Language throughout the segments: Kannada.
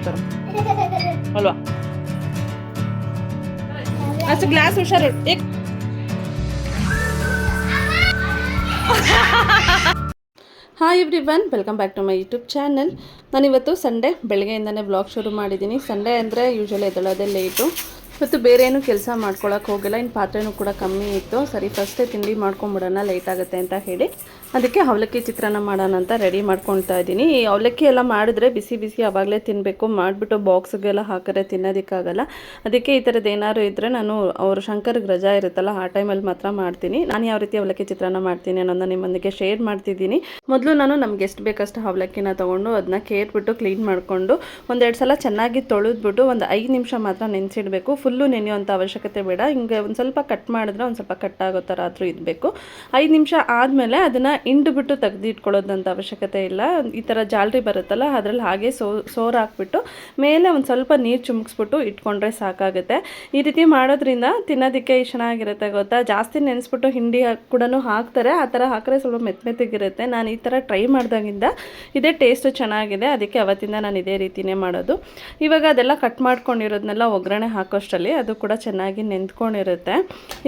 ಥರ ಅಲ್ವಾ? ಅಷ್ಟು ಗ್ಲಾಸ್ ಹುಷಾರು. Hi everyone, welcome back to my YouTube channel. ನಾನಿವತ್ತು ಸಂಡೇ ಬೆಳಗ್ಗೆಯಿಂದನೇ ಬ್ಲಾಗ್ ಶುರು ಮಾಡಿದ್ದೀನಿ. ಸಂಡೇ ಅಂದರೆ ಯೂಶ್ವಲಿ ಎದ್ದೇಳೋದೇ ಲೇಟು. ಇವತ್ತು ಬೇರೆ ಏನೂ ಕೆಲಸ ಮಾಡ್ಕೊಳಕ್ಕೆ ಹೋಗಿಲ್ಲ. ಇನ್ನು ಪಾತ್ರೆನೂ ಕೂಡ ಕಮ್ಮಿ ಇತ್ತು. ಸರಿ ಫಸ್ಟೇ ತಿಂಡಿ ಮಾಡ್ಕೊಂಬಿಡೋಣ, ಲೇಟ್ ಆಗುತ್ತೆ ಅಂತ ಹೇಳಿ ಅದಕ್ಕೆ ಅವಲಕ್ಕಿ ಚಿತ್ರಾನ್ನ ಮಾಡೋಣ ಅಂತ ರೆಡಿ ಮಾಡ್ಕೊಳ್ತಾ ಇದ್ದೀನಿ. ಈ ಅವಲಕ್ಕಿ ಎಲ್ಲ ಮಾಡಿದ್ರೆ ಬಿಸಿ ಬಿಸಿ ಆವಾಗಲೇ ತಿನ್ನಬೇಕು, ಮಾಡಿಬಿಟ್ಟು ಬಾಕ್ಸ್ಗೆಲ್ಲ ಹಾಕಿದ್ರೆ ತಿನ್ನೋದಕ್ಕಾಗಲ್ಲ. ಅದಕ್ಕೆ ಈ ಥರದ್ದು ಏನಾದ್ರು ಇದ್ದರೆ ನಾನು ಅವರು ಶಂಕರ್ಗೆ ರಜಾ ಇರುತ್ತಲ್ಲ ಆ ಟೈಮಲ್ಲಿ ಮಾತ್ರ ಮಾಡ್ತೀನಿ. ನಾನು ಯಾವ ರೀತಿ ಅವಲಕ್ಕಿ ಚಿತ್ರಾನ್ನ ಮಾಡ್ತೀನಿ ಅನ್ನೋದನ್ನ ನಿಮ್ಮೊಂದಿಗೆ ಶೇರ್ ಮಾಡ್ತಿದ್ದೀನಿ. ಮೊದಲು ನಾನು ನಮ್ಗೆ ಎಷ್ಟು ಬೇಕಷ್ಟು ಅವಲಕ್ಕಿನ ತೊಗೊಂಡು ಅದನ್ನ ಕೇರ್ಬಿಟ್ಟು ಕ್ಲೀನ್ ಮಾಡಿಕೊಂಡು ಒಂದೆರಡು ಸಲ ಚೆನ್ನಾಗಿ ತೊಳೆದ್ಬಿಟ್ಟು ಒಂದು 5 ನಿಮಿಷ ಮಾತ್ರ ನೆನೆಸಿಡಬೇಕು. ಫುಲ್ಲು ನೆನೆಯುವಂಥ ಅವಶ್ಯಕತೆ ಬೇಡ. ಹಿಂಗೆ ಒಂದು ಸ್ವಲ್ಪ ಕಟ್ ಮಾಡಿದ್ರೆ ಒಂದು ಸ್ವಲ್ಪ ಕಟ್ಟಾಗೋ ಥರ ಆದರೂ ಇರಬೇಕು. 5 ನಿಮಿಷ ಆದಮೇಲೆ ಅದನ್ನು ಹಿಂಡ್ಬಿಟ್ಟು ತೆಗೆದಿಟ್ಕೊಳ್ಳೋದಂಥ ಅವಶ್ಯಕತೆ ಇಲ್ಲ. ಈ ಥರ ಜಾಲರಿ ಬರುತ್ತಲ್ಲ ಅದರಲ್ಲಿ ಹಾಗೆ ಸೋರು ಹಾಕ್ಬಿಟ್ಟು ಮೇಲೆ ಒಂದು ಸ್ವಲ್ಪ ನೀರು ಚುಮ್ಕಿಸ್ಬಿಟ್ಟು ಇಟ್ಕೊಂಡ್ರೆ ಸಾಕಾಗುತ್ತೆ. ಈ ರೀತಿ ಮಾಡೋದ್ರಿಂದ ತಿನ್ನೋದಕ್ಕೆ ಚೆನ್ನಾಗಿರುತ್ತೆ ಗೊತ್ತಾ. ಜಾಸ್ತಿ ನೆನೆಸ್ಬಿಟ್ಟು ಹಿಂಡಿ ಕೂಡ ಹಾಕ್ತಾರೆ, ಆ ಥರ ಹಾಕಿದ್ರೆ ಸ್ವಲ್ಪ ಮೆತ್ತಗಿರುತ್ತೆ. ನಾನು ಈ ಥರ ಟ್ರೈ ಮಾಡಿದಾಗಿಂದ ಇದೇ ಟೇಸ್ಟು ಚೆನ್ನಾಗಿದೆ, ಅದಕ್ಕೆ ಅವತ್ತಿಂದ ನಾನು ಇದೇ ರೀತಿಯೇ ಮಾಡೋದು. ಇವಾಗ ಅದೆಲ್ಲ ಕಟ್ ಮಾಡ್ಕೊಂಡಿರೋದನ್ನೆಲ್ಲ ಒಗ್ಗರಣೆ ಹಾಕೋಷ್ಟರಲ್ಲಿ ಅದು ಕೂಡ ಚೆನ್ನಾಗಿ ನೆಂದ್ಕೊಂಡಿರುತ್ತೆ.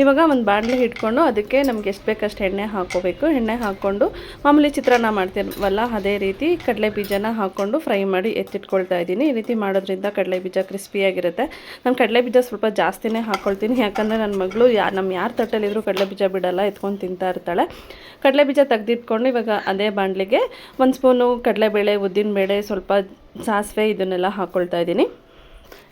ಇವಾಗ ಒಂದು ಬಾಣಲೆ ಇಟ್ಕೊಂಡು ಅದಕ್ಕೆ ನಮ್ಗೆ ಎಷ್ಟು ಬೇಕಷ್ಟು ಎಣ್ಣೆ ಹಾಕ್ಕೋಬೇಕು. ಎಣ್ಣೆ ಹಾಕ್ಕೊಂಡು ಮಾಮೂಲಿ ಚಿತ್ರಾನ್ನ ಮಾಡ್ತೀವಲ್ಲ ಅದೇ ರೀತಿ ಕಡಲೆ ಬೀಜನ ಹಾಕ್ಕೊಂಡು ಫ್ರೈ ಮಾಡಿ ಎತ್ತಿಟ್ಕೊಳ್ತಾ ಇದ್ದೀನಿ. ಈ ರೀತಿ ಮಾಡೋದ್ರಿಂದ ಕಡಲೆ ಬೀಜ ಕ್ರಿಸ್ಪಿಯಾಗಿರುತ್ತೆ. ನಾನು ಕಡಲೆ ಬೀಜ ಸ್ವಲ್ಪ ಜಾಸ್ತಿನೇ ಹಾಕ್ಕೊಳ್ತೀನಿ, ಯಾಕಂದರೆ ನನ್ನ ಮಗಳು ನಮ್ಮ ಯಾರು ತಟ್ಟಲ್ಲಿದ್ದರೂ ಕಡಲೆ ಬೀಜ ಬಿಡಲ್ಲ, ಎತ್ಕೊಂಡು ತಿಂತಾ ಇರ್ತಾಳೆ. ಕಡಲೆ ಬೀಜ ತೆಗೆದಿಟ್ಕೊಂಡು ಇವಾಗ ಅದೇ ಬಾಣಲೆಗೆ 1 ಸ್ಪೂನು ಕಡಲೆಬೇಳೆ, ಉದ್ದಿನಬೇಳೆ, ಸ್ವಲ್ಪ ಸಾಸಿವೆ ಇದನ್ನೆಲ್ಲ ಹಾಕ್ಕೊಳ್ತಾ ಇದ್ದೀನಿ.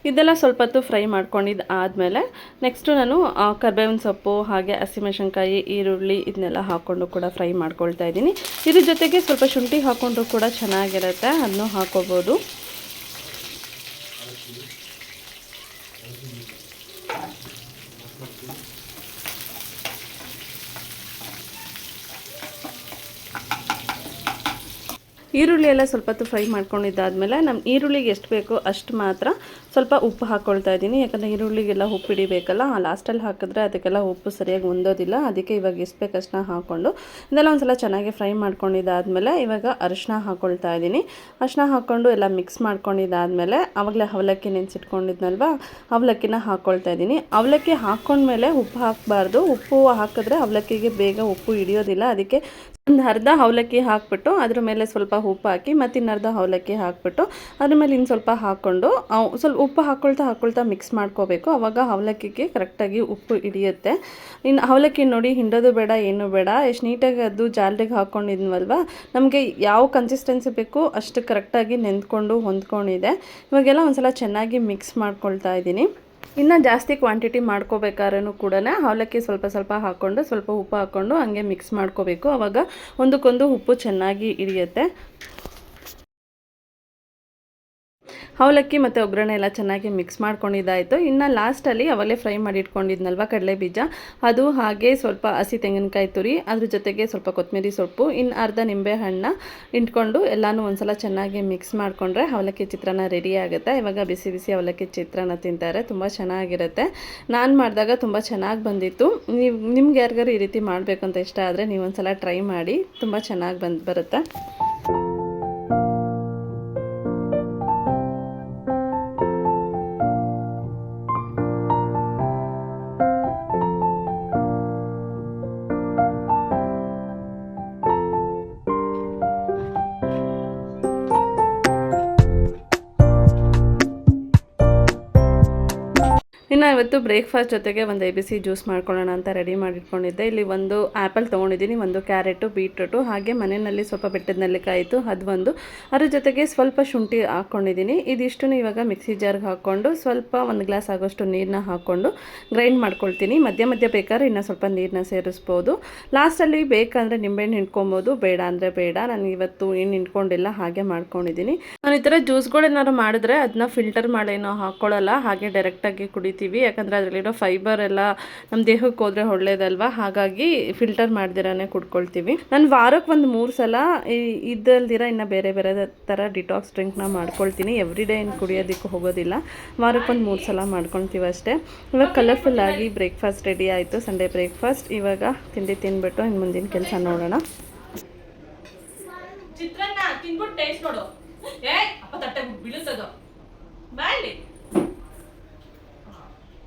ಇದೆಲ್ಲ ಸ್ವಲ್ಪ ಹೊತ್ತು ಫ್ರೈ ಮಾಡ್ಕೊಂಡಿದ್ದು ಆದಮೇಲೆ ನೆಕ್ಸ್ಟು ನಾನು ಕರಿಬೇವಿನ ಸೊಪ್ಪು ಹಾಗೆ ಹಸಿಮೆಣಸಿನ್ಕಾಯಿ, ಈರುಳ್ಳಿ ಇದನ್ನೆಲ್ಲ ಹಾಕ್ಕೊಂಡು ಕೂಡ ಫ್ರೈ ಮಾಡ್ಕೊಳ್ತಾ ಇದ್ದೀನಿ. ಇದ್ರ ಜೊತೆಗೆ ಸ್ವಲ್ಪ ಶುಂಠಿ ಹಾಕ್ಕೊಂಡ್ರು ಕೂಡ ಚೆನ್ನಾಗಿರುತ್ತೆ, ಅದನ್ನು ಹಾಕ್ಕೋಬೋದು. ಈರುಳ್ಳಿ ಎಲ್ಲ ಸ್ವಲ್ಪ ಹೊತ್ತು ಫ್ರೈ ಮಾಡ್ಕೊಂಡಿದ್ದಾದಮೇಲೆ ನಮ್ಮ ಈರುಳ್ಳಿಗೆ ಎಷ್ಟು ಬೇಕೋ ಅಷ್ಟು ಮಾತ್ರ ಸ್ವಲ್ಪ ಉಪ್ಪು ಹಾಕ್ಕೊಳ್ತಾ ಇದ್ದೀನಿ. ಯಾಕಂದರೆ ಈರುಳ್ಳಿಗೆಲ್ಲ ಉಪ್ಪು ಹಿಡಿಬೇಕಲ್ಲ, ಲಾಸ್ಟಲ್ಲಿ ಹಾಕಿದ್ರೆ ಅದಕ್ಕೆಲ್ಲ ಉಪ್ಪು ಸರಿಯಾಗಿ ಹೊಂದೋದಿಲ್ಲ. ಅದಕ್ಕೆ ಇವಾಗ ಎಷ್ಟು ಬೇಕಷ್ಟನ್ನ ಹಾಕ್ಕೊಂಡು ಇದೆಲ್ಲ ಒಂದು ಸಲ ಚೆನ್ನಾಗಿ ಫ್ರೈ ಮಾಡ್ಕೊಂಡಿದ್ದಾದಮೇಲೆ ಇವಾಗ ಅರಿಶಿನ ಹಾಕ್ಕೊಳ್ತಾ ಇದ್ದೀನಿ. ಅರಿಶಿನ ಹಾಕ್ಕೊಂಡು ಎಲ್ಲ ಮಿಕ್ಸ್ ಮಾಡ್ಕೊಂಡಿದ್ದಾದಮೇಲೆ ಆವಾಗಲೇ ಅವಲಕ್ಕಿ ನೆನೆಸಿಟ್ಕೊಂಡಿದ್ನಲ್ವ, ಅವಲಕ್ಕಿನ ಹಾಕ್ಕೊಳ್ತಾ ಇದ್ದೀನಿ. ಅವಲಕ್ಕಿ ಹಾಕ್ಕೊಂಡ್ಮೇಲೆ ಉಪ್ಪು ಹಾಕಬಾರ್ದು, ಉಪ್ಪು ಹಾಕಿದ್ರೆ ಅವಲಕ್ಕಿಗೆ ಬೇಗ ಉಪ್ಪು ಹಿಡಿಯೋದಿಲ್ಲ. ಅದಕ್ಕೆ ಒಂದು ಅರ್ಧ ಅವಲಕ್ಕಿ ಹಾಕ್ಬಿಟ್ಟು ಅದ್ರ ಮೇಲೆ ಸ್ವಲ್ಪ ಉಪ್ಪು ಹಾಕಿ ಮತ್ತು ಇನ್ನರ್ಧ ಅವಲಕ್ಕಿ ಹಾಕ್ಬಿಟ್ಟು ಅದ್ರ ಮೇಲೆ ಇನ್ನು ಸ್ವಲ್ಪ ಹಾಕ್ಕೊಂಡು ಸ್ವಲ್ಪ ಉಪ್ಪು ಹಾಕ್ಕೊಳ್ತಾ ಮಿಕ್ಸ್ ಮಾಡ್ಕೋಬೇಕು. ಆವಾಗ ಅವಲಕ್ಕಿಗೆ ಕರೆಕ್ಟಾಗಿ ಉಪ್ಪು ಹಿಡಿಯುತ್ತೆ. ಇನ್ನು ಅವಲಕ್ಕಿ ನೋಡಿ ಹಿಂಡೋದು ಬೇಡ, ಏನು ಬೇಡ, ಎಷ್ಟು ನೀಟಾಗಿ ಅದು ಜಾಲರಿಗೆ ಹಾಕ್ಕೊಂಡಿದ್ವಲ್ವ, ನಮಗೆ ಯಾವ ಕನ್ಸಿಸ್ಟೆನ್ಸಿ ಬೇಕು ಅಷ್ಟು ಕರೆಕ್ಟಾಗಿ ನೆಂದ್ಕೊಂಡು ಹೊಂದ್ಕೊಂಡಿದೆ. ಇವಾಗೆಲ್ಲ ಒಂದು ಸಲ ಚೆನ್ನಾಗಿ ಮಿಕ್ಸ್ ಮಾಡ್ಕೊಳ್ತಾ ಇದ್ದೀನಿ. ಇನ್ನು ಜಾಸ್ತಿ ಕ್ವಾಂಟಿಟಿ ಮಾಡ್ಕೋಬೇಕಾದ್ರೂ ಕೂಡ ಅವಲಕ್ಕಿ ಸ್ವಲ್ಪ ಸ್ವಲ್ಪ ಹಾಕ್ಕೊಂಡು ಸ್ವಲ್ಪ ಉಪ್ಪು ಹಾಕ್ಕೊಂಡು ಹಂಗೆ ಮಿಕ್ಸ್ ಮಾಡ್ಕೋಬೇಕು. ಆವಾಗ ಒಂದಕ್ಕೊಂದು ಉಪ್ಪು ಚೆನ್ನಾಗಿ ಹಿಡಿಯುತ್ತೆ. ಅವಲಕ್ಕಿ ಮತ್ತು ಒಗ್ಗರಣೆ ಎಲ್ಲ ಚೆನ್ನಾಗಿ ಮಿಕ್ಸ್ ಮಾಡ್ಕೊಂಡಿದ್ದಾಯಿತು. ಇನ್ನು ಲಾಸ್ಟಲ್ಲಿ ಅವಲೇ ಫ್ರೈ ಮಾಡಿ ಇಟ್ಕೊಂಡಿದ್ನಲ್ವ ಕಡಲೆ ಬೀಜ, ಅದು ಹಾಗೆ ಸ್ವಲ್ಪ ಹಸಿ ತೆಂಗಿನಕಾಯಿ ತುರಿ, ಅದ್ರ ಜೊತೆಗೆ ಸ್ವಲ್ಪ ಕೊತ್ತಂಬರಿ ಸೊಪ್ಪು, ಇನ್ನು ಅರ್ಧ ನಿಂಬೆ ಹಣ್ಣು ಇಟ್ಕೊಂಡು ಎಲ್ಲನೂ ಒಂದ್ಸಲ ಚೆನ್ನಾಗಿ ಮಿಕ್ಸ್ ಮಾಡಿಕೊಂಡ್ರೆ ಅವಲಕ್ಕಿ ಚಿತ್ರಾನ್ನ ರೆಡಿ ಆಗುತ್ತೆ. ಇವಾಗ ಬಿಸಿ ಬಿಸಿ ಅವಲಕ್ಕಿ ಚಿತ್ರಾನ್ನ ತಿಂತಾರೆ, ತುಂಬ ಚೆನ್ನಾಗಿರುತ್ತೆ. ನಾನು ಮಾಡಿದಾಗ ತುಂಬ ಚೆನ್ನಾಗಿ ಬಂದಿತ್ತು. ನಿಮ್ಗೆ ಯಾರಿಗಾರು ಈ ರೀತಿ ಮಾಡಬೇಕು ಅಂತ ಇಷ್ಟ ಆದರೆ ನೀವು ಒಂದ್ಸಲ ಟ್ರೈ ಮಾಡಿ, ತುಂಬ ಚೆನ್ನಾಗಿ ಬರುತ್ತೆ. ಇನ್ನು ಇವತ್ತು ಬ್ರೇಕ್ಫಾಸ್ಟ್ ಜೊತೆಗೆ ಒಂದು ABC ಜ್ಯೂಸ್ ಮಾಡ್ಕೊಳ್ಳೋಣ ಅಂತ ರೆಡಿ ಮಾಡಿಟ್ಕೊಂಡಿದ್ದೆ. ಇಲ್ಲಿ ಒಂದು ಆ್ಯಪಲ್ ತೊಗೊಂಡಿದ್ದೀನಿ, ಒಂದು ಕ್ಯಾರೆಟು, ಬೀಟ್ರೂಟು, ಹಾಗೆ ಮನೆಯಲ್ಲಿ ಸ್ವಲ್ಪ ಬೆಟ್ಟದ ನೆಲ್ಲಿಕಾಯಿ ಇತ್ತು ಅದು ಒಂದು, ಅದ್ರ ಜೊತೆಗೆ ಸ್ವಲ್ಪ ಶುಂಠಿ ಹಾಕ್ಕೊಂಡಿದ್ದೀನಿ. ಇದಿಷ್ಟು ಇವಾಗ ಮಿಕ್ಸಿ ಜಾರ್ಗೆ ಹಾಕ್ಕೊಂಡು ಸ್ವಲ್ಪ 1 ಗ್ಲಾಸ್ ಆಗೋಷ್ಟು ನೀರನ್ನ ಹಾಕ್ಕೊಂಡು ಗ್ರೈಂಡ್ ಮಾಡ್ಕೊಳ್ತೀನಿ. ಮಧ್ಯ ಮಧ್ಯ ಬೇಕಾದ್ರೆ ಇನ್ನೂ ಸ್ವಲ್ಪ ನೀರನ್ನ ಸೇರಿಸ್ಬೋದು. ಲಾಸ್ಟಲ್ಲಿ ಬೇಕಂದರೆ ನಿಂಬೆಹಣ್ಣು ಹಿಂಡ್ಕೊಬೋದು, ಬೇಡ ಅಂದರೆ ಬೇಡ. ನಾನು ಇವತ್ತು ಏನು ಹಿಂಡ್ಕೊಂಡಿಲ್ಲ, ಹಾಗೆ ಮಾಡ್ಕೊಂಡಿದ್ದೀನಿ. ನಾನು ಈ ಥರ ಜ್ಯೂಸ್ಗಳೇನಾದ್ರು ಮಾಡಿದ್ರೆ ಅದನ್ನ ಫಿಲ್ಟರ್ ಮಾಡೇನೋ ಹಾಕ್ಕೊಳ್ಳಲ್ಲ, ಹಾಗೆ ಡೈರೆಕ್ಟಾಗಿ ಕುಡಿತೀನಿ. ಯಾಕಂದರೆ ಅದರಲ್ಲಿರೋ ಫೈಬರ್ ಎಲ್ಲ ನಮ್ಮ ದೇಹಕ್ಕೆ ಹೋದರೆ ಒಳ್ಳೇದಲ್ವ, ಹಾಗಾಗಿ ಫಿಲ್ಟರ್ ಮಾಡ್ದಿರಾನೆ ಕುಡ್ಕೊಳ್ತೀವಿ. ನಾನು ವಾರಕ್ಕೆ ಒಂದು 3 ಸಲ ಇದಲ್ದಿರ ಇನ್ನು ಬೇರೆ ಬೇರೆ ಥರ ಡಿಟಾಕ್ಸ್ ಡ್ರಿಂಕ್ನ ಮಾಡ್ಕೊಳ್ತೀನಿ. ಎವ್ರಿ ಡೇ ಏನು ಕುಡಿಯೋದಕ್ಕೆ ಹೋಗೋದಿಲ್ಲ, ವಾರಕ್ಕೆ ಒಂದು 3 ಸಲ ಮಾಡ್ಕೊಳ್ತೀವಿ ಅಷ್ಟೇ. ಇವಾಗ ಕಲರ್ಫುಲ್ಲಾಗಿ ಬ್ರೇಕ್ಫಾಸ್ಟ್ ರೆಡಿ ಆಯಿತು, ಸಂಡೇ ಬ್ರೇಕ್ಫಾಸ್ಟ್. ಇವಾಗ ತಿಂಡಿ ತಿಂದ್ಬಿಟ್ಟು ಇನ್ನು ಮುಂದಿನ ಕೆಲಸ ನೋಡೋಣ. ಚಿತ್ರಾನ್ನ ತಿಂದ್ಬಿಟ್ಟು ಟೇಸ್ಟ್ ನೋಡು. ಅಪ್ಪ ತಟ್ಟೆ ಬೀಳುತ್ತದು. ಬಾಯಲ್ಲಿ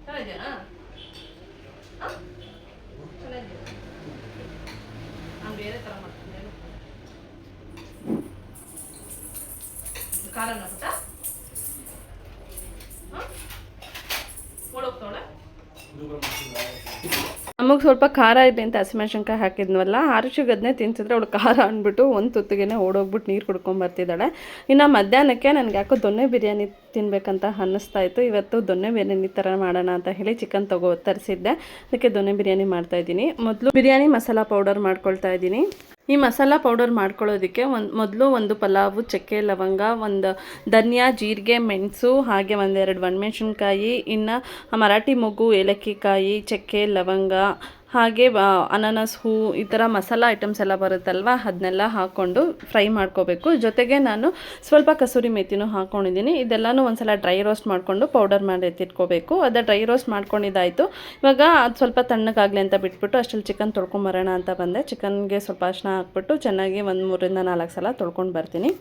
ಚೆನ್ನಾಗಿದೆಯಾ? ಚೆನ್ನಾಗಿದೆ. ನಾನು ಬೇರೆ ಥರ ಮಾಡ್ತೀನಿ. ಖಾರನ ಪುಟ್ಟ ಓಡೋಗ್ತಾವಳೆ. ನಮಗೆ ಸ್ವಲ್ಪ ಖಾರ ಇದೆ ಅಂತ ಹಸಿಮೆಣ್ಸಿನ್ಕಾಯಿ ಹಾಕಿದ್ನವಲ್ಲ, ಆರುಷಿಗೆ ಅದನ್ನೇ ತಿನ್ಸಿದ್ರೆ ಅವಳು ಖಾರ ಅಂದ್ಬಿಟ್ಟು ಒಂದು ತುತ್ತಿಗೆ ಓಡೋಗ್ಬಿಟ್ಟು ನೀರು ಕುಡ್ಕೊಂಬರ್ತಿದ್ದಾಳೆ. ಇನ್ನು ಮಧ್ಯಾಹ್ನಕ್ಕೆ ನನಗೆ ಯಾಕೋ ದೊನ್ನೆ ಬಿರಿಯಾನಿ ತಿನ್ನಬೇಕಂತ ಅನ್ನಿಸ್ತಾ ಇತ್ತು. ಇವತ್ತು ದೊನ್ನೆ ಬಿರಿಯಾನಿ ಥರ ಮಾಡೋಣ ಅಂತ ಹೇಳಿ ಚಿಕನ್ ತರಿಸಿದ್ದೆ. ಅದಕ್ಕೆ ದೊನ್ನೆ ಬಿರಿಯಾನಿ ಮಾಡ್ತಾಯಿದ್ದೀನಿ. ಮೊದಲು ಬಿರಿಯಾನಿ ಮಸಾಲ ಪೌಡರ್ ಮಾಡ್ಕೊಳ್ತಾ ಇದ್ದೀನಿ. ಈ ಮಸಾಲ ಪೌಡರ್ ಮಾಡ್ಕೊಳ್ಳೋದಕ್ಕೆ ಮೊದಲು ಒಂದು ಪಲಾವು, ಚಕ್ಕೆ, ಲವಂಗ, ಒಂದು ಧನಿಯಾ, ಜೀರಿಗೆ, ಮೆಣಸು, ಹಾಗೆ ಒಂದೆರಡು ಒಣಮೆಣ್ಸಿನ್ಕಾಯಿ, ಇನ್ನು ಮರಾಠಿ ಮೊಗ್ಗು, ಏಲಕ್ಕಿ ಕಾಯಿ, ಚಕ್ಕೆ, ಲವಂಗ, ಹಾಗೆ ಅನಾನಸ್ ಹೂ, ಈ ಥರ ಮಸಾಲ ಐಟಮ್ಸ್ ಎಲ್ಲ ಬರುತ್ತಲ್ವ, ಅದನ್ನೆಲ್ಲ ಹಾಕ್ಕೊಂಡು ಫ್ರೈ ಮಾಡ್ಕೋಬೇಕು. ಜೊತೆಗೆ ನಾನು ಸ್ವಲ್ಪ ಕಸೂರಿ ಮೆಥಿನೂ ಹಾಕ್ಕೊಂಡಿದ್ದೀನಿ. ಇದೆಲ್ಲನೂ ಒಂದ್ಸಲ ಡ್ರೈ ರೋಸ್ಟ್ ಮಾಡಿಕೊಂಡು ಪೌಡರ್ ಮಾಡಿ ಎತ್ತಿಟ್ಕೋಬೇಕು. ಅದು ಡ್ರೈ ರೋಸ್ಟ್ ಮಾಡ್ಕೊಂಡಿದ್ದಾಯಿತು. ಇವಾಗ ಅದು ಸ್ವಲ್ಪ ತಣ್ಣಗಾಗಲಿ ಅಂತ ಬಿಟ್ಬಿಟ್ಟು ಅಷ್ಟರಲ್ಲಿ ಚಿಕನ್ ತೊಳ್ಕೊಂಬರೋಣ ಅಂತ ಬಂದೆ. ಚಿಕನ್ಗೆ ಸ್ವಲ್ಪ ಅರಿಶಿನ ಹಾಕ್ಬಿಟ್ಟು ಚೆನ್ನಾಗಿ ಒಂದು 3 ರಿಂದ 4 ಸಲ ತೊಳ್ಕೊಂಡು ಬರ್ತೀನಿ.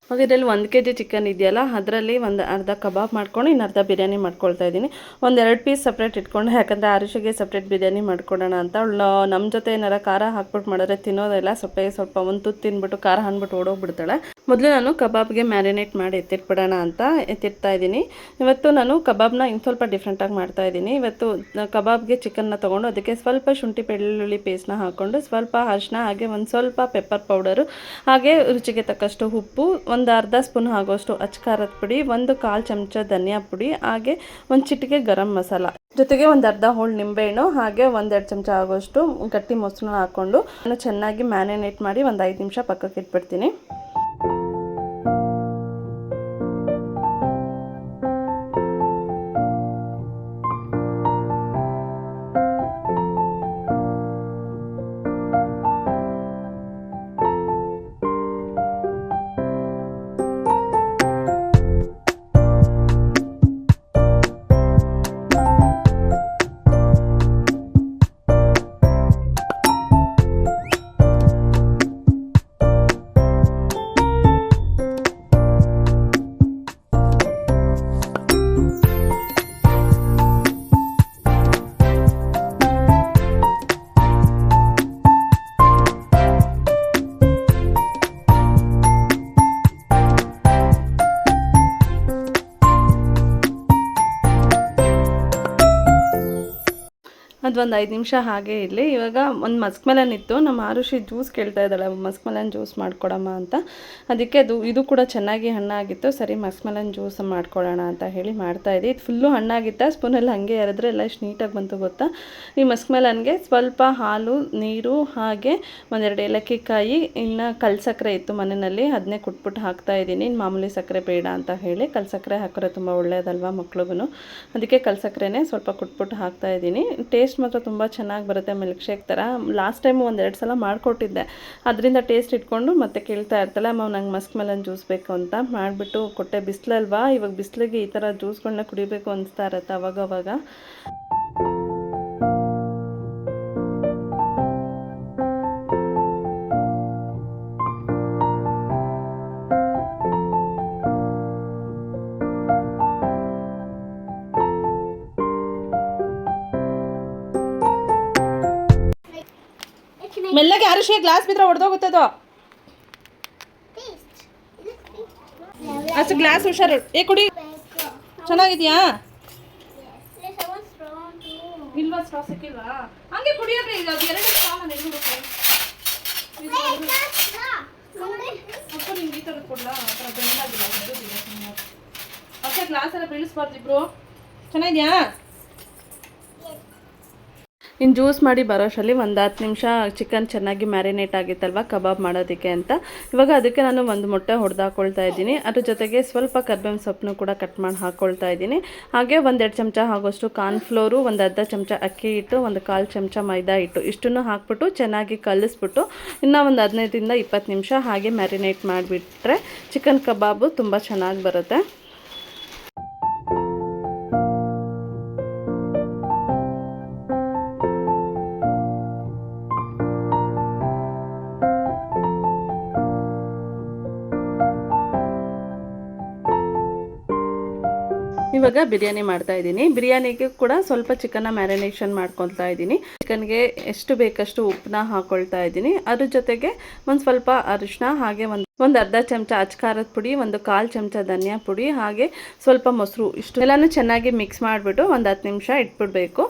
ಹಾಗೆ ಇದರಲ್ಲಿ 1 kg ಚಿಕನ್ ಇದೆಯಲ್ಲ, ಅದರಲ್ಲಿ ಒಂದು ಅರ್ಧ ಕಬಾಬ್ ಮಾಡ್ಕೊಂಡು ಇನ್ನು ಅರ್ಧ ಬಿರಿಯಾನಿ ಮಾಡ್ಕೊಳ್ತಾ ಇದ್ದೀನಿ. 1-2 ಪೀಸ್ ಸಪ್ರೇಟ್ ಇಟ್ಕೊಂಡು, ಯಾಕಂದರೆ ಆರುಷಿಗೆ ಸಪ್ರೇಟ್ ಬಿರಿಯಾನಿ ಮಾಡ್ಕೊಡೋಣ ಅಂತ. ಅವಳು ನಮ್ಮ ಜೊತೆ ಏನಾರ ಖಾರ ಹಾಕ್ಬಿಟ್ಟು ಮಾಡಿದ್ರೆ ತಿನ್ನೋದಿಲ್ಲ. ಸ್ವಲ್ಪ ಒಂದು ತುತ್ತು ತಿಂದ್ಬಿಟ್ಟು ಖಾರ ಅಂದ್ಬಿಟ್ಟು ಓಡೋಗ್ಬಿಡ್ತಾಳೆ. ಮೊದಲು ನಾನು ಕಬಾಬ್ಗೆ ಮ್ಯಾರಿನೇಟ್ ಮಾಡಿ ಎತ್ತಿಟ್ಬಿಡೋಣ ಅಂತ ಎತ್ತಿಡ್ತಾ ಇದ್ದೀನಿ. ಇವತ್ತು ನಾನು ಕಬಾಬ್ನ ಇನ್ನು ಸ್ವಲ್ಪ ಡಿಫ್ರೆಂಟಾಗಿ ಮಾಡ್ತಾಯಿದ್ದೀನಿ. ಇವತ್ತು ಕಬಾಬ್ಗೆ ಚಿಕನ್ನ ತೊಗೊಂಡು ಅದಕ್ಕೆ ಸ್ವಲ್ಪ ಶುಂಠಿ ಬೆಳ್ಳುಳ್ಳಿ ಪೇಸ್ಟ್ನ ಹಾಕ್ಕೊಂಡು, ಸ್ವಲ್ಪ ಅರಿಶಿನ, ಹಾಗೆ ಒಂದು ಸ್ವಲ್ಪ ಪೆಪ್ಪರ್ ಪೌಡರು, ಹಾಗೆ ರುಚಿಗೆ ತಕ್ಕಷ್ಟು ಉಪ್ಪು, ಒಂದು ಅರ್ಧ ಸ್ಪೂನ್ ಆಗೋಷ್ಟು ಅಚ್ಕಾರದ ಪುಡಿ, 1/4 ಚಮಚ ಧನಿಯಾ ಪುಡಿ, ಹಾಗೆ ಒಂದು ಚಿಟಿಕೆ ಗರಂ ಮಸಾಲ, ಜೊತೆಗೆ ಒಂದು ಅರ್ಧ ಹೋಳು ನಿಂಬೆಹಣ್ಣು, ಹಾಗೆ 1-2 ಚಮಚ ಆಗೋಷ್ಟು ಗಟ್ಟಿ ಮೊಸರನ್ನ ಹಾಕ್ಕೊಂಡು ನಾನು ಚೆನ್ನಾಗಿ ಮ್ಯಾರಿನೇಟ್ ಮಾಡಿ ಒಂದು 5 ನಿಮಿಷ ಪಕ್ಕಕ್ಕೆ ಇಟ್ಬಿಡ್ತೀನಿ. ಅದೊಂದು 5 ನಿಮಿಷ ಹಾಗೆ ಇರಲಿ. ಇವಾಗ ಒಂದು ಮಸ್ಕ್ ಮೆಲನ್ ಇತ್ತು, ನಮ್ಮ ಆರುಷಿ ಜ್ಯೂಸ್ ಕೇಳ್ತಾ ಇದ್ದಾಳೆ, ಮಸ್ಕ್ ಮೆಲನ್ ಜ್ಯೂಸ್ ಮಾಡ್ಕೊಡಮ್ಮ ಅಂತ. ಅದಕ್ಕೆ ಇದು ಕೂಡ ಚೆನ್ನಾಗಿ ಹಣ್ಣಾಗಿತ್ತು. ಸರಿ ಮಸ್ಕ್ ಮೆಲನ್ ಜ್ಯೂಸ್ ಮಾಡ್ಕೊಡೋಣ ಅಂತ ಹೇಳಿ ಮಾಡ್ತಾಯಿದ್ದೆ. ಇದು ಫುಲ್ಲು ಹಣ್ಣಾಗಿತ್ತು, ಸ್ಪೂನಲ್ಲಿ ಹಾಗೆ ಎರೆದ್ರೆ ಎಲ್ಲ ಎಷ್ಟು ನೀಟಾಗಿ ಬಂತು ಗೊತ್ತಾ. ಈ ಮಸ್ಕ್ ಮೆಲನ್ಗೆ ಸ್ವಲ್ಪ ಹಾಲು, ನೀರು, ಹಾಗೆ 1-2 ಏಲಕ್ಕಿ ಕಾಯಿ, ಇನ್ನು ಕಲ್ಸಕ್ಕರೆ ಇತ್ತು ಮನೆಯಲ್ಲಿ, ಅದನ್ನೇ ಕುಟ್ಬಿಟ್ಟು ಹಾಕ್ತಾಯಿದ್ದೀನಿ. ಮಾಮೂಲಿ ಸಕ್ಕರೆ ಬೇಡ ಅಂತ ಹೇಳಿ, ಕಲ್ಸಕ್ಕರೆ ಹಾಕಿದ್ರೆ ತುಂಬ ಒಳ್ಳೆಯದಲ್ವ ಮಕ್ಳಿಗೂ. ಅದಕ್ಕೆ ಕಲ್ಸಕ್ಕರೆನೇ ಸ್ವಲ್ಪ ಕುಟ್ಬಿಟ್ಟು ಹಾಕ್ತಾಯಿದ್ದೀನಿ. ಟೇಸ್ಟ್ ಮಾತ್ರ ತುಂಬ ಚೆನ್ನಾಗಿ ಬರುತ್ತೆ, ಮಿಲ್ಕ್ ಶೇಕ್ ಥರ. ಲಾಸ್ಟ್ ಟೈಮು 1-2 ಸಲ ಮಾಡಿಕೊಟ್ಟಿದ್ದೆ, ಅದರಿಂದ ಟೇಸ್ಟ್ ಇಟ್ಕೊಂಡು ಮತ್ತೆ ಕೇಳ್ತಾ ಇರ್ತಾಳೆ, ಅಮ್ಮ ನಂಗೆ ಮಸ್ಕ್ ಮೆಲನ್ ಜ್ಯೂಸ್ ಬೇಕು ಅಂತ ಮಾಡಿಬಿಟ್ಟು ಕೊಟ್ಟೆ. ಬಿಸಿಲಲ್ವಾ, ಇವಾಗ ಬಿಸಿಲಿಗೆ ಈ ಥರ ಜ್ಯೂಸ್ಗಳನ್ನ ಕುಡಿಬೇಕು ಅನಿಸ್ತಾ ಇರತ್ತೆ ಅವಾಗವಾಗ. ಮೆಲ್ಲಗೆ ಆರುಷಿಗೆ ಗ್ಲಾಸ್ ಬಿದ್ರೆ ಹೊಡೆದೋಗುತ್ತದೋ, ಅಷ್ಟು ಗ್ಲಾಸ್ ಹುಷಾರು. ಕುಡಿ, ಚೆನ್ನಾಗಿದ್ಯಾ? ಇಲ್ವಾ ಸ್ಟ್ರಾ ಸಿಕ್ಕಿಲ್ವಾ? ಹಂಗೆ ಕುಡಿಯೋದ್ರೆ ಇದು ಅದು 2 ಸ್ಟ್ರಾ ನಾನು ಎಲ್ಲಿ ಹುಡುಕ್ತೆ ಅಪ್ಪ ನಿಮ್ಗೆ ಈ ಥರದ್ದು ಕೊಡಲ? ಆ ಥರ ಬೆಳ್ಳಾಗಿಲ್ಲ, ಅಷ್ಟೇ ಗ್ಲಾಸ್ ಎಲ್ಲ ಬೀಳಿಸ್ಬಾರ್ದು ಇಬ್ರು. ಚೆನ್ನಾಗಿದ್ಯಾ? ಇನ್ನು ಜ್ಯೂಸ್ ಮಾಡಿ ಬರೋಷ್ಟರಲ್ಲಿ ಒಂದು 10 ನಿಮಿಷ ಚಿಕನ್ ಚೆನ್ನಾಗಿ ಮ್ಯಾರಿನೇಟ್ ಆಗಿತ್ತಲ್ವ ಕಬಾಬ್ ಮಾಡೋದಕ್ಕೆ ಅಂತ. ಇವಾಗ ಅದಕ್ಕೆ ನಾನು ಒಂದು ಮೊಟ್ಟೆ ಹೊಡೆದಾಕೊಳ್ತಾ ಇದ್ದೀನಿ. ಅದ್ರ ಜೊತೆಗೆ ಸ್ವಲ್ಪ ಕರ್ಬೇವಿನ ಸೊಪ್ಪನ್ನು ಕೂಡ ಕಟ್ ಮಾಡಿ ಹಾಕ್ಕೊಳ್ತಾ ಇದ್ದೀನಿ. ಹಾಗೆ 1-2 ಚಮಚ ಆಗೋಷ್ಟು ಕಾರ್ನ್ಫ್ಲೋರು, ಒಂದು ಅರ್ಧ ಚಮಚ ಅಕ್ಕಿ ಹಿಟ್ಟು, 1/4 ಚಮಚ ಮೈದಾ ಹಿಟ್ಟು, ಇಷ್ಟನ್ನು ಹಾಕ್ಬಿಟ್ಟು ಚೆನ್ನಾಗಿ ಕಲಿಸ್ಬಿಟ್ಟು ಇನ್ನೂ ಒಂದು 15ರಿಂದ 20 ನಿಮಿಷ ಹಾಗೆ ಮ್ಯಾರಿನೇಟ್ ಮಾಡಿಬಿಟ್ರೆ ಚಿಕನ್ ಕಬಾಬು ತುಂಬ ಚೆನ್ನಾಗಿ ಬರುತ್ತೆ. ಇವಾಗ ಬಿರಿಯಾನಿ ಮಾಡ್ತಾ ಇದ್ದೀನಿ. ಬಿರಿಯಾನಿಗೆ ಕೂಡ ಸ್ವಲ್ಪ ಚಿಕನ್ನ ಮ್ಯಾರಿನೇಷನ್ ಮಾಡ್ಕೊಳ್ತಾ ಇದ್ದೀನಿ. ಚಿಕನ್ಗೆ ಎಷ್ಟು ಬೇಕಷ್ಟು ಉಪ್ಪನ್ನ ಹಾಕೊಳ್ತಾ ಇದ್ದೀನಿ. ಅದ್ರ ಜೊತೆಗೆ ಒಂದು ಸ್ವಲ್ಪ ಅರಿಶಿನ, ಹಾಗೆ ಒಂದು ಅರ್ಧ ಚಮಚ ಅಚ್ಕಾರದ ಪುಡಿ, ಒಂದು 1/4 ಚಮಚ ಧನಿಯಾ ಪುಡಿ, ಹಾಗೆ ಸ್ವಲ್ಪ ಮೊಸರು, ಇಷ್ಟು ಎಲ್ಲನೂ ಚೆನ್ನಾಗಿ ಮಿಕ್ಸ್ ಮಾಡಿಬಿಟ್ಟು ಒಂದು 10 ನಿಮಿಷ ಇಟ್ಬಿಡಬೇಕು.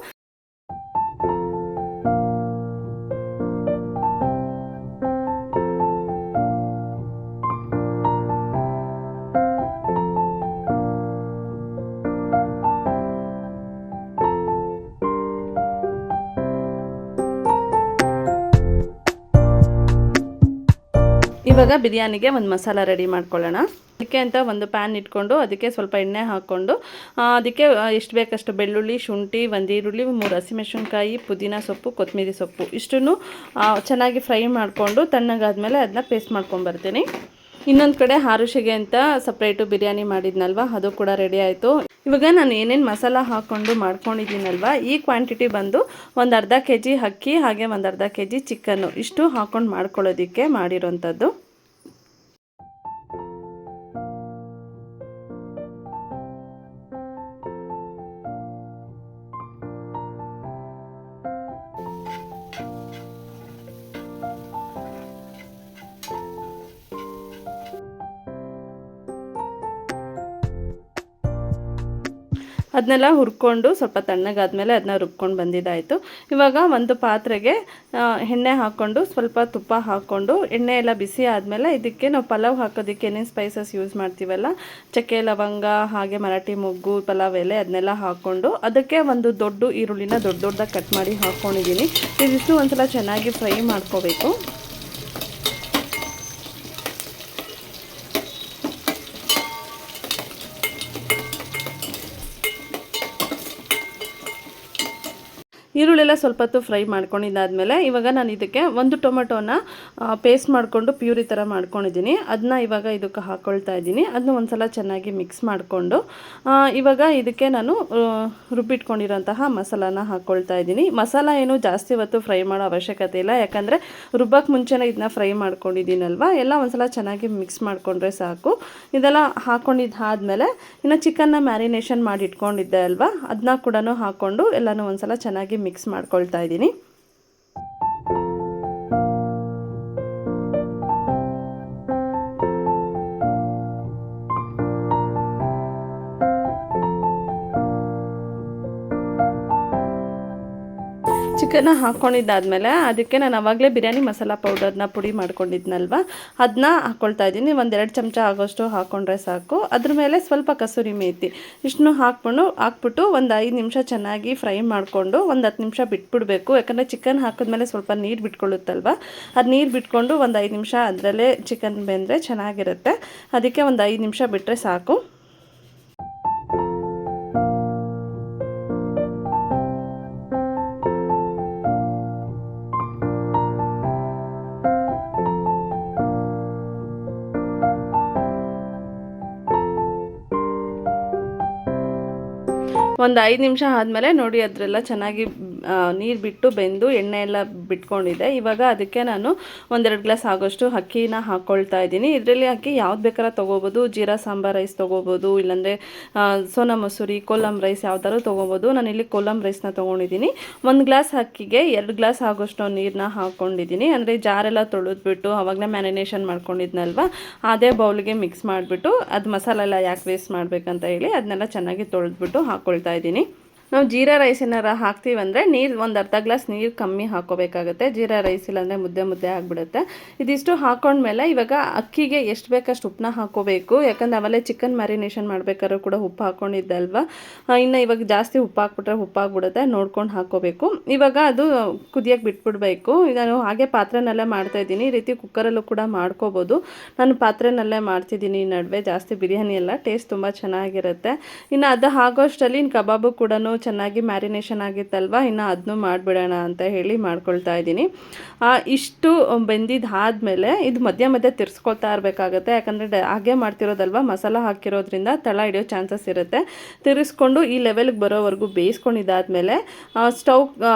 ಇವಾಗ ಬಿರಿಯಾನಿಗೆ ಒಂದು ಮಸಾಲ ರೆಡಿ ಮಾಡ್ಕೊಳ್ಳೋಣ. ಅದಕ್ಕೆ ಅಂತ ಒಂದು ಪ್ಯಾನ್ ಇಟ್ಕೊಂಡು ಅದಕ್ಕೆ ಸ್ವಲ್ಪ ಎಣ್ಣೆ ಹಾಕ್ಕೊಂಡು ಅದಕ್ಕೆ ಎಷ್ಟು ಬೇಕಷ್ಟು ಬೆಳ್ಳುಳ್ಳಿ, ಶುಂಠಿ, ಒಂದು ಈರುಳ್ಳಿ, 3 ಹಸಿಮೆಣಸಿನ್ಕಾಯಿ, ಪುದೀನ ಸೊಪ್ಪು, ಕೊತ್ತಂಬರಿ ಸೊಪ್ಪು ಇಷ್ಟನ್ನು ಚೆನ್ನಾಗಿ ಫ್ರೈ ಮಾಡಿಕೊಂಡು ತಣ್ಣಗಾದ್ಮೇಲೆ ಅದನ್ನ ಪೇಸ್ಟ್ ಮಾಡ್ಕೊಂಬರ್ತೀನಿ. ಇನ್ನೊಂದು ಕಡೆ ಹಾರುಷಿಗೆ ಅಂತ ಸಪ್ರೇಟು ಬಿರಿಯಾನಿ ಮಾಡಿದ್ನಲ್ವ, ಅದು ಕೂಡ ರೆಡಿ ಆಯಿತು. ಇವಾಗ ನಾನು ಏನೇನು ಮಸಾಲ ಹಾಕ್ಕೊಂಡು ಮಾಡ್ಕೊಂಡಿದ್ದೀನಲ್ವ, ಈ ಕ್ವಾಂಟಿಟಿ ಬಂದು ಒಂದು ಅರ್ಧ kg ಅಕ್ಕಿ, ಹಾಗೆ ಒಂದು ಅರ್ಧ kg ಚಿಕನ್ನು, ಇಷ್ಟು ಹಾಕ್ಕೊಂಡು ಮಾಡ್ಕೊಳ್ಳೋದಕ್ಕೆ ಮಾಡಿರೋಂಥದ್ದು. ಅದನ್ನೆಲ್ಲ ಹುರ್ಕೊಂಡು ಸ್ವಲ್ಪ ತಣ್ಣಗಾದ್ಮೇಲೆ ಅದನ್ನ ರುಬ್ಕೊಂಡು ಬಂದಿದ್ದಾಯಿತು. ಇವಾಗ ಒಂದು ಪಾತ್ರೆಗೆ ಎಣ್ಣೆ ಹಾಕ್ಕೊಂಡು ಸ್ವಲ್ಪ ತುಪ್ಪ ಹಾಕ್ಕೊಂಡು ಎಣ್ಣೆ ಎಲ್ಲ ಬಿಸಿ ಆದಮೇಲೆ ಇದಕ್ಕೆ ನಾವು ಪಲಾವ್ ಹಾಕೋದಕ್ಕೆ ಏನೇನು ಸ್ಪೈಸಸ್ ಯೂಸ್ ಮಾಡ್ತೀವಲ್ಲ, ಚಕ್ಕೆ, ಲವಂಗ, ಹಾಗೆ ಮರಾಠಿ ಮೊಗ್ಗು, ಪಲಾವ್ ಎಲೆ, ಅದನ್ನೆಲ್ಲ ಹಾಕ್ಕೊಂಡು ಅದಕ್ಕೆ ಒಂದು ದೊಡ್ಡ ಈರುಳ್ಳಿನ ದೊಡ್ಡದಾಗಿ ಕಟ್ ಮಾಡಿ ಹಾಕ್ಕೊಂಡಿದ್ದೀನಿ. ಇದಿಷ್ಟು ಒಂದ್ಸಲ ಚೆನ್ನಾಗಿ ಫ್ರೈ ಮಾಡ್ಕೋಬೇಕು. ಈರುಳ್ಳೆಲ್ಲ ಸ್ವಲ್ಪ ಹೊತ್ತು ಫ್ರೈ ಮಾಡ್ಕೊಂಡಿದ್ದಾದಮೇಲೆ ಇವಾಗ ನಾನು ಇದಕ್ಕೆ ಒಂದು ಟೊಮೆಟೊನ ಪೇಸ್ಟ್ ಮಾಡಿಕೊಂಡು ಪ್ಯೂರಿ ಥರ ಮಾಡ್ಕೊಂಡಿದ್ದೀನಿ. ಅದನ್ನ ಇವಾಗ ಇದಕ್ಕೆ ಹಾಕ್ಕೊಳ್ತಾ ಇದ್ದೀನಿ. ಅದನ್ನ ಒಂದು ಸಲ ಚೆನ್ನಾಗಿ ಮಿಕ್ಸ್ ಮಾಡಿಕೊಂಡು ಇವಾಗ ಇದಕ್ಕೆ ನಾನು ರುಬ್ಬಿಟ್ಕೊಂಡಿರೋಂತಹ ಮಸಾಲಾನ ಹಾಕ್ಕೊಳ್ತಾ ಇದ್ದೀನಿ. ಮಸಾಲ ಏನು ಜಾಸ್ತಿ ಹೊತ್ತು ಫ್ರೈ ಮಾಡೋ ಅವಶ್ಯಕತೆ ಇಲ್ಲ, ಯಾಕಂದರೆ ರುಬ್ಬಕ್ಕೆ ಮುಂಚೆನೇ ಇದನ್ನ ಫ್ರೈ ಮಾಡ್ಕೊಂಡಿದ್ದೀನಲ್ವ, ಎಲ್ಲ ಒಂದು ಸಲ ಚೆನ್ನಾಗಿ ಮಿಕ್ಸ್ ಮಾಡಿಕೊಂಡ್ರೆ ಸಾಕು. ಇದೆಲ್ಲ ಹಾಕ್ಕೊಂಡಿದ್ದಾದಮೇಲೆ ಇನ್ನು ಚಿಕನ್ನ ಮ್ಯಾರಿನೇಷನ್ ಮಾಡಿ ಇಟ್ಕೊಂಡಿದ್ದೆ ಅಲ್ವಾ, ಅದನ್ನ ಕೂಡ ಹಾಕ್ಕೊಂಡು ಎಲ್ಲನೂ ಒಂದು ಸಲ ಚೆನ್ನಾಗಿ ಮಿಕ್ಸ್ ಮಾಡ್ಕೊಳ್ತಾ ಇದ್ದೀನಿ. ಚಿಕನ್ನ ಹಾಕ್ಕೊಂಡಿದ್ದಾದಮೇಲೆ ಅದಕ್ಕೆ ನಾನು ಆವಾಗಲೇ ಬಿರಿಯಾನಿ ಮಸಾಲ ಪೌಡರ್ನ ಪುಡಿ ಮಾಡ್ಕೊಂಡಿದ್ನಲ್ವ, ಅದನ್ನ ಹಾಕ್ಕೊಳ್ತಾ ಇದ್ದೀನಿ. 1-2 ಚಮಚ ಆಗೋಷ್ಟು ಹಾಕ್ಕೊಂಡ್ರೆ ಸಾಕು. ಅದ್ರ ಮೇಲೆ ಸ್ವಲ್ಪ ಕಸೂರಿ ಮೇಥಿ ಇಷ್ಟನ್ನು ಹಾಕ್ಬಿಟ್ಟು ಒಂದು 5 ನಿಮಿಷ ಚೆನ್ನಾಗಿ ಫ್ರೈ ಮಾಡಿಕೊಂಡು ಒಂದು 10 ನಿಮಿಷ ಬಿಟ್ಬಿಡಬೇಕು. ಯಾಕಂದರೆ ಚಿಕನ್ ಹಾಕಿದ್ಮೇಲೆ ಸ್ವಲ್ಪ ನೀರು ಬಿಟ್ಕೊಳ್ಳುತ್ತಲ್ವ, ಅದು ನೀರು ಬಿಟ್ಕೊಂಡು ಒಂದು 5 ನಿಮಿಷ ಅದರಲ್ಲೇ ಚಿಕನ್ ಬೆಂದರೆ ಚೆನ್ನಾಗಿರುತ್ತೆ. ಅದಕ್ಕೆ ಒಂದು 5 ನಿಮಿಷ ಬಿಟ್ಟರೆ ಸಾಕು. ಒಂದು 5 ನಿಮಿಷ ಆದಮೇಲೆ ನೋಡಿ ಅದರೆಲ್ಲ ಚೆನ್ನಾಗಿ ನೀರು ಬಿಟ್ಟು ಬೆಂದು ಎಣ್ಣೆ ಎಲ್ಲ ಬಿಟ್ಕೊಂಡಿದೆ. ಇವಾಗ ಅದಕ್ಕೆ ನಾನು 1-2 ಗ್ಲಾಸ್ ಆಗೋಷ್ಟು ಅಕ್ಕಿನ ಹಾಕ್ಕೊಳ್ತಾ ಇದ್ದೀನಿ. ಇದರಲ್ಲಿ ಅಕ್ಕಿ ಯಾವ್ದು ಬೇಕಾದ್ರೆ ತೊಗೋಬೋದು. ಜೀರಾ ಸಾಂಬಾರ್ ರೈಸ್ ತೊಗೋಬೋದು, ಇಲ್ಲಾಂದರೆ ಸೋನಾ ಮಸೂರಿ, ಕೋಲಮ್ ರೈಸ್ ಯಾವ್ದಾದ್ರು ತೊಗೋಬೋದು. ನಾನಿಲ್ಲಿ ಕೋಲಮ್ ರೈಸ್ನ ತೊಗೊಂಡಿದ್ದೀನಿ. 1 ಗ್ಲಾಸ್ ಅಕ್ಕಿಗೆ 2 ಗ್ಲಾಸ್ ಆಗೋಷ್ಟು ನೀರನ್ನ ಹಾಕ್ಕೊಂಡಿದ್ದೀನಿ. ಅಂದರೆ ಜಾರೆಲ್ಲ ತೊಳೆದ್ಬಿಟ್ಟು ಆವಾಗಲೇ ಮ್ಯಾರಿನೇಷನ್ ಮಾಡ್ಕೊಂಡಿದ್ನಲ್ವ, ಅದೇ ಬೌಲ್ಗೆ ಮಿಕ್ಸ್ ಮಾಡಿಬಿಟ್ಟು ಅದು ಮಸಾಲೆ ಎಲ್ಲ ಯಾಕೆ ವೇಸ್ಟ್ ಮಾಡಬೇಕಂತ ಹೇಳಿ ಅದನ್ನೆಲ್ಲ ಚೆನ್ನಾಗಿ ತೊಳೆದ್ಬಿಟ್ಟು ಹಾಕ್ಕೊಳ್ತಾ ಇದ್ದೀನಿ. ನಾವು ಜೀರಾ ರೈಸ್ ಏನಾರು ಹಾಕ್ತೀವಂದರೆ ನೀರು ಒಂದು ಅರ್ಧ ಗ್ಲಾಸ್ ನೀರು ಕಮ್ಮಿ ಹಾಕ್ಕೋಬೇಕಾಗುತ್ತೆ. ಜೀರಾ ರೈಸ್ ಇಲ್ಲಾಂದರೆ ಮುದ್ದೆ ಆಗಿಬಿಡುತ್ತೆ. ಇದಿಷ್ಟು ಹಾಕ್ಕೊಂಡ್ಮೇಲೆ ಇವಾಗ ಅಕ್ಕಿಗೆ ಎಷ್ಟು ಬೇಕಷ್ಟು ಉಪ್ಪನ್ನ ಹಾಕ್ಕೋಬೇಕು. ಯಾಕಂದರೆ ಆಮೇಲೆ ಚಿಕನ್ ಮ್ಯಾರಿನೇಷನ್ ಮಾಡಬೇಕಾದ್ರೂ ಕೂಡ ಉಪ್ಪು ಹಾಕ್ಕೊಂಡಿದ್ದಲ್ವ, ಇನ್ನು ಇವಾಗ ಜಾಸ್ತಿ ಉಪ್ಪು ಹಾಕ್ಬಿಟ್ರೆ ಉಪ್ಪಾಗ್ಬಿಡುತ್ತೆ, ನೋಡ್ಕೊಂಡು ಹಾಕ್ಕೋಬೇಕು. ಇವಾಗ ಅದು ಕುದಿಯೋಕ್ಕೆ ಬಿಟ್ಬಿಡಬೇಕು. ನಾನು ಹಾಗೆ ಪಾತ್ರೆನಲ್ಲೇ ಮಾಡ್ತಾಯಿದ್ದೀನಿ. ಈ ರೀತಿ ಕುಕ್ಕರಲ್ಲೂ ಕೂಡ ಮಾಡ್ಕೋಬೋದು. ನಾನು ಪಾತ್ರೆನಲ್ಲೇ ಮಾಡ್ತಿದ್ದೀನಿ ಈ ನಡುವೆ. ಜಾಸ್ತಿ ಬಿರಿಯಾನಿ ಎಲ್ಲ ಟೇಸ್ಟ್ ತುಂಬ ಚೆನ್ನಾಗಿರುತ್ತೆ. ಇನ್ನು ಅದು ಆಗೋಷ್ಟರಲ್ಲಿ ಇನ್ನು ಕಬಾಬು ಕೂಡ ಚೆನ್ನಾಗಿ ಮ್ಯಾರಿನೇಷನ್ ಆಗಿತ್ತಲ್ವ, ಇನ್ನು ಅದನ್ನು ಮಾಡಿಬಿಡೋಣ ಅಂತ ಹೇಳಿ ಮಾಡ್ಕೊಳ್ತಾ ಇದ್ದೀನಿ. ಇಷ್ಟು ಬೆಂದಿದ್ದಾದಮೇಲೆ ಇದು ಮಧ್ಯೆ ತಿರ್ಸ್ಕೊಳ್ತಾ ಇರಬೇಕಾಗತ್ತೆ. ಯಾಕಂದರೆ ಹಾಗೆ ಮಾಡ್ತಿರೋದಲ್ವ, ಮಸಾಲ ಹಾಕಿರೋದ್ರಿಂದ ತಳ ಹಿಡಿಯೋ ಚಾನ್ಸಸ್ ಇರುತ್ತೆ. ತಿರ್ಸ್ಕೊಂಡು ಈ ಲೆವೆಲ್ಗೆ ಬರೋವರೆಗೂ ಬೇಯಿಸ್ಕೊಂಡಿದ್ದಾದಮೇಲೆ ಸ್ಟವ್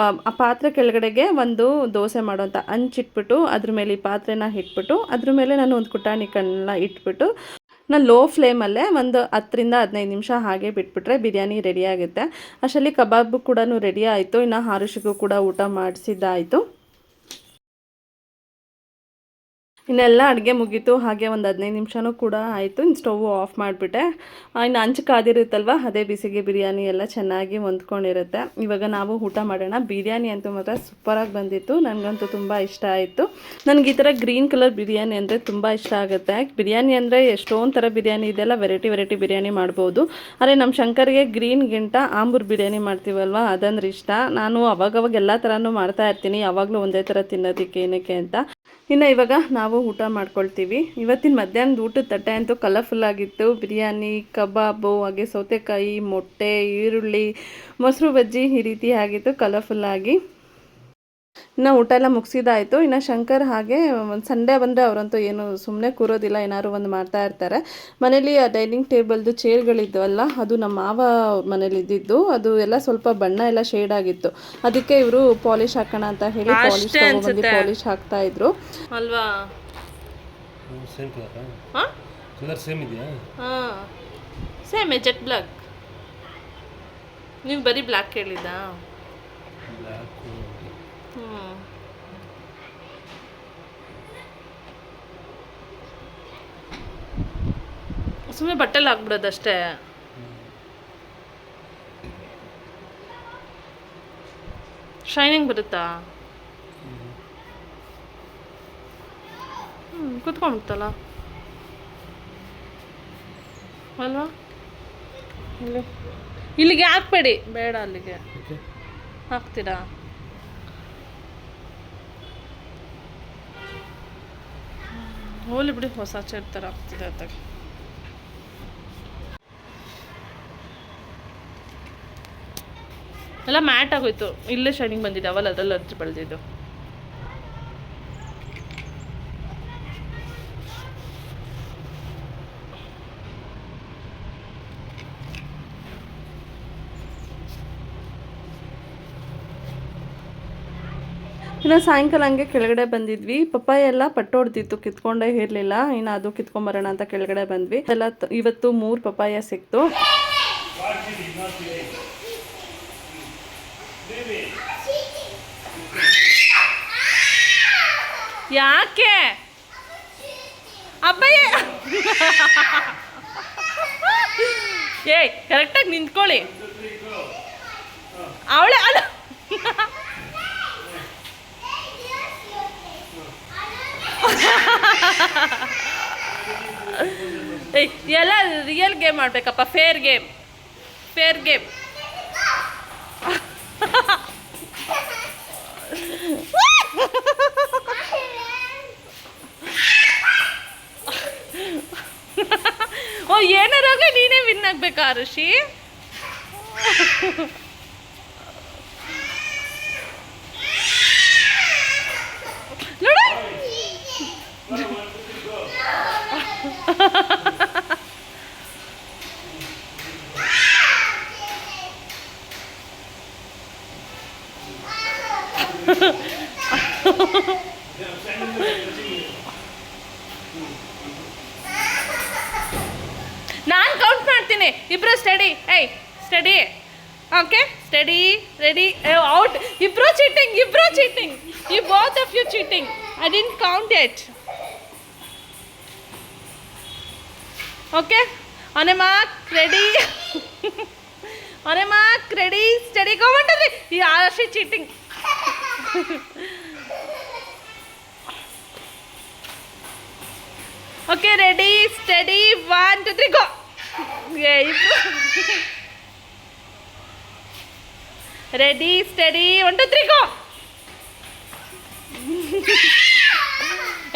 ಆ ಪಾತ್ರೆ ಕೆಳಗಡೆಗೆ ಒಂದು ದೋಸೆ ಮಾಡೋಂಥ ಹಂಚಿಟ್ಬಿಟ್ಟು ಅದ್ರ ಮೇಲೆ ಈ ಪಾತ್ರೆನ ಇಟ್ಬಿಟ್ಟು ಅದ್ರ ಮೇಲೆ ನಾನು ಒಂದು ಕುಟಾಣಿ ಕಣ್ಣನ್ನ ಇಟ್ಬಿಟ್ಟು ಲೋ ಫ್ಲೇಮಲ್ಲೇ ಒಂದು 10-15 ನಿಮಿಷ ಹಾಗೆ ಬಿಟ್ಬಿಟ್ರೆ ಬಿರಿಯಾನಿ ರೆಡಿ ಆಗುತ್ತೆ. ಅಷ್ಟರಲ್ಲಿ ಕಬಾಬು ಕೂಡ ರೆಡಿ ಆಯಿತು. ಇನ್ನು ಆರುಷಿಗೂ ಕೂಡ ಊಟ ಮಾಡಿಸಿದ್ದಾಯಿತು. ಇನ್ನೆಲ್ಲ ಅಡುಗೆ ಮುಗೀತು. ಹಾಗೆ ಒಂದು 15 ನಿಮಿಷನೂ ಕೂಡ ಆಯಿತು. ಇನ್ನು ಸ್ಟವ್ ಆಫ್ ಮಾಡಿಬಿಟ್ಟೆ. ಇನ್ನು ಹಂಚು ಕಾದಿರುತ್ತಲ್ವ, ಅದೇ ಬಿಸಿಗೆ ಬಿರಿಯಾನಿ ಎಲ್ಲ ಚೆನ್ನಾಗಿ ಹೊಂದ್ಕೊಂಡಿರುತ್ತೆ. ಇವಾಗ ನಾವು ಊಟ ಮಾಡೋಣ. ಬಿರಿಯಾನಿ ಅಂತೂ ಮಾತ್ರ ಸೂಪರಾಗಿ ಬಂದಿತ್ತು. ನನಗಂತೂ ತುಂಬ ಇಷ್ಟ ಆಯಿತು. ನನಗೆ ಈ ಥರ ಗ್ರೀನ್ ಕಲರ್ ಬಿರಿಯಾನಿ ಅಂದರೆ ತುಂಬ ಇಷ್ಟ ಆಗುತ್ತೆ. ಬಿರಿಯಾನಿ ಅಂದರೆ ಎಷ್ಟೊಂದು ಥರ ಬಿರಿಯಾನಿ ಇದೆಲ್ಲ, ವೆರೈಟಿ ಬಿರಿಯಾನಿ ಮಾಡ್ಬೋದು. ಆದರೆ ನಮ್ಮ ಶಂಕರ್ಗೆ ಗ್ರೀನ್ಗಿಂತ ಆಂಬೂರ್ ಬಿರಿಯಾನಿ ಮಾಡ್ತೀವಲ್ವ, ಅದಂದ್ರೆ ಇಷ್ಟ. ನಾನು ಅವಾಗವಾಗ ಎಲ್ಲ ಥರನೂ ಮಾಡ್ತಾಯಿರ್ತೀನಿ, ಯಾವಾಗಲೂ ಒಂದೇ ಥರ ತಿನ್ನೋದಕ್ಕೆ ಏನಕ್ಕೆ ಅಂತ. ಇನ್ನು ಇವಾಗ ನಾವು ಊಟ ಮಾಡ್ಕೊಳ್ತೀವಿ. ಇವತ್ತಿನ ಮಧ್ಯಾಹ್ನದ ಊಟದ ತಟ್ಟೆ ಅಂತೂ ಕಲರ್ಫುಲ್ಲಾಗಿತ್ತು. ಬಿರಿಯಾನಿ, ಕಬಾಬು, ಹಾಗೆ ಸೌತೆಕಾಯಿ, ಮೊಟ್ಟೆ, ಈರುಳ್ಳಿ, ಮೊಸರು ಬಜ್ಜಿ ಈ ರೀತಿ ಆಗಿತ್ತು ಕಲರ್ಫುಲ್ಲಾಗಿ. ಇನ್ನು ಊಟ ಎಲ್ಲ ಮುಗಿಸಿದಾಯಿತು. ಇನ್ನು ಶಂಕರ್ ಹಾಗೆ ಒಂದು ಸಂಡೇ ಬಂದರೆ ಅವರಂತೂ ಏನು ಸುಮ್ಮನೆ ಕೂರೋದಿಲ್ಲ, ಏನಾದ್ರು ಒಂದು ಮಾಡ್ತಾ ಇರ್ತಾರೆ. ಮನೇಲಿ ಆ ಡೈನಿಂಗ್ ಟೇಬಲ್ದು ಚೇರ್ಗಳಿದ್ದವಲ್ಲ, ಅದು ನಮ್ಮ ಮಾವ ಮನೇಲಿ ಇದ್ದಿದ್ದು. ಅದು ಎಲ್ಲ ಸ್ವಲ್ಪ ಬಣ್ಣ ಎಲ್ಲ ಶೇಡ್ ಆಗಿತ್ತು. ಅದಕ್ಕೆ ಇವರು ಪಾಲಿಶ್ ಹಾಕೋಣ ಅಂತ ಹೇಳಿ ಪಾಲಿಶ್ ಹಾಕ್ತಾ ಇದ್ರು ಅಲ್ವಾ. Same jet black. ನೀವು ಬರೀ ಬ್ಲ್ಯಾಕ್ ಕೇಳಿದ್ದಾ? ಸುಮ್ಮನೆ ಬಟ್ಟೆಲ್ಲ ಹಾಕ್ಬಿಡೋದಷ್ಟೇ. ಶೈನಿಂಗ್ ಬರುತ್ತಾ? ಕೂತ್ಕೊಂಡ್ಬಿಡ್ತಲ್ಲ ಅಲ್ವಾ? ಇಲ್ಲಿಗೆ ಹಾಕ್ಬೇಡಿ, ಬೇಡ, ಅಲ್ಲಿಗೆ ಹಾಕ್ತೀರಾ? ಹೋಲಿ ಬಿಡಿ, ಹೊಸ ಚೇರ್ ಥರ ಆಗ್ತಿದೆ ಅತ್ತಾಗ. ಎಲ್ಲ ಮ್ಯಾಟ್ ಆಗೋಯ್ತು. ಇಲ್ಲೇ ಶೈನಿಂಗ್ ಬಂದಿದೆ, ಅವಲ್ಲ ಅದ್ರಲ್ಲಿ ಹಚ್ಚಿ ಬೆಳೆದಿದ್ದು. ಇನ್ನು ಸಾಯಂಕಾಲ ಹಂಗೆ ಕೆಳಗಡೆ ಬಂದಿದ್ವಿ. ಪಪ್ಪಾಯ ಎಲ್ಲ ಪಟ್ಟೊಡ್ದಿತ್ತು, ಕಿತ್ಕೊಂಡೇ ಇರಲಿಲ್ಲ. ಇನ್ನು ಅದು ಕಿತ್ಕೊಂಬರೋಣ ಅಂತ ಕೆಳಗಡೆ ಬಂದ್ವಿ. ಎಲ್ಲ ಇವತ್ತು 3 ಪಪ್ಪಾಯ ಸಿಕ್ತು. ಯಾಕೆ ಅಬ್ಬಯ್ಯ? ಏಯ್, ಕರೆಕ್ಟಾಗಿ ನಿಂತ್ಕೊಳ್ಳಿ. ಅವಳೆ ಅಲ್ಲ, ಎಲ್ಲ ರಿಯಲ್ ಗೇಮ್ ಆಡ್ಬೇಕಪ್ಪ. Fair game. ಓ, ಏನಾರಾಗ ನೀನೇ ವಿನ್ ಆಗ್ಬೇಕಾ ಋಷಿ? ನೋಡು, ನಾನು ಕೌಂಟ್ ಮಾಡ್ತೀನಿ. ಇಬ್ರು steady. Steady. Okay, steady, ready, out. ಇಬ್ರು cheating. You both of you cheating. I didn't count it. Okay, on a mark, ready. On a mark, ready, steady, go on to the. Yeah, she cheating. Okay, ready, steady, 1, 2, 3, go. Yeah. Ready, steady, 1, 2, 3, go.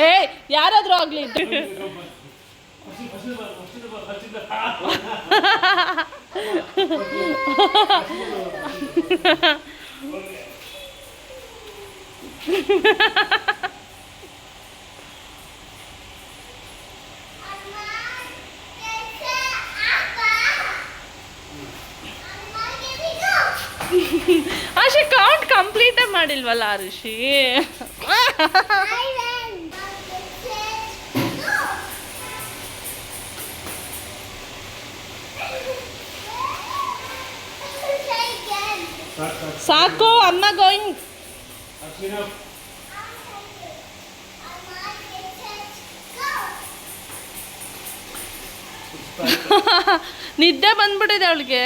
ಏಯ್, ಯಾರಾದರೂ ಆಗಲಿ. ಆಶೆ ಕೌಂಟ್ ಕಂಪ್ಲೀಟೇ ಮಾಡಿಲ್ವಲ್ಲ ಋಷಿ? ಸಾಕು ಅಮ್ಮ ಗೋಯಿಂಗ್. ನಿದ್ದೆ ಬಂದ್ಬಿಟ್ಟಿದೆ ಅವಳಿಗೆ.